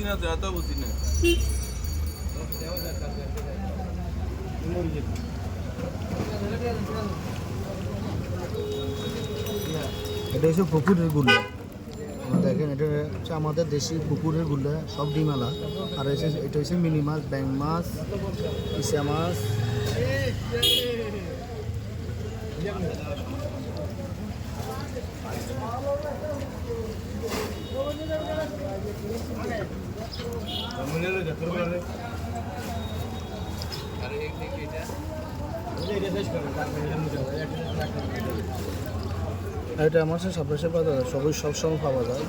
বুঝি না তো, এত বুঝি না। এটা হচ্ছে পুকুরের গুল্লা। দেখেন এটা হচ্ছে আমাদের দেশি পুকুরের গুল্লা, সব ডিমালা। আর এটা হচ্ছে মিনি মাছ, ব্যাং মাছ, ইসা মাছ। এটা আমার সাথে সবসময় পাওয়া যায়, সবসময় পাওয়া যায়।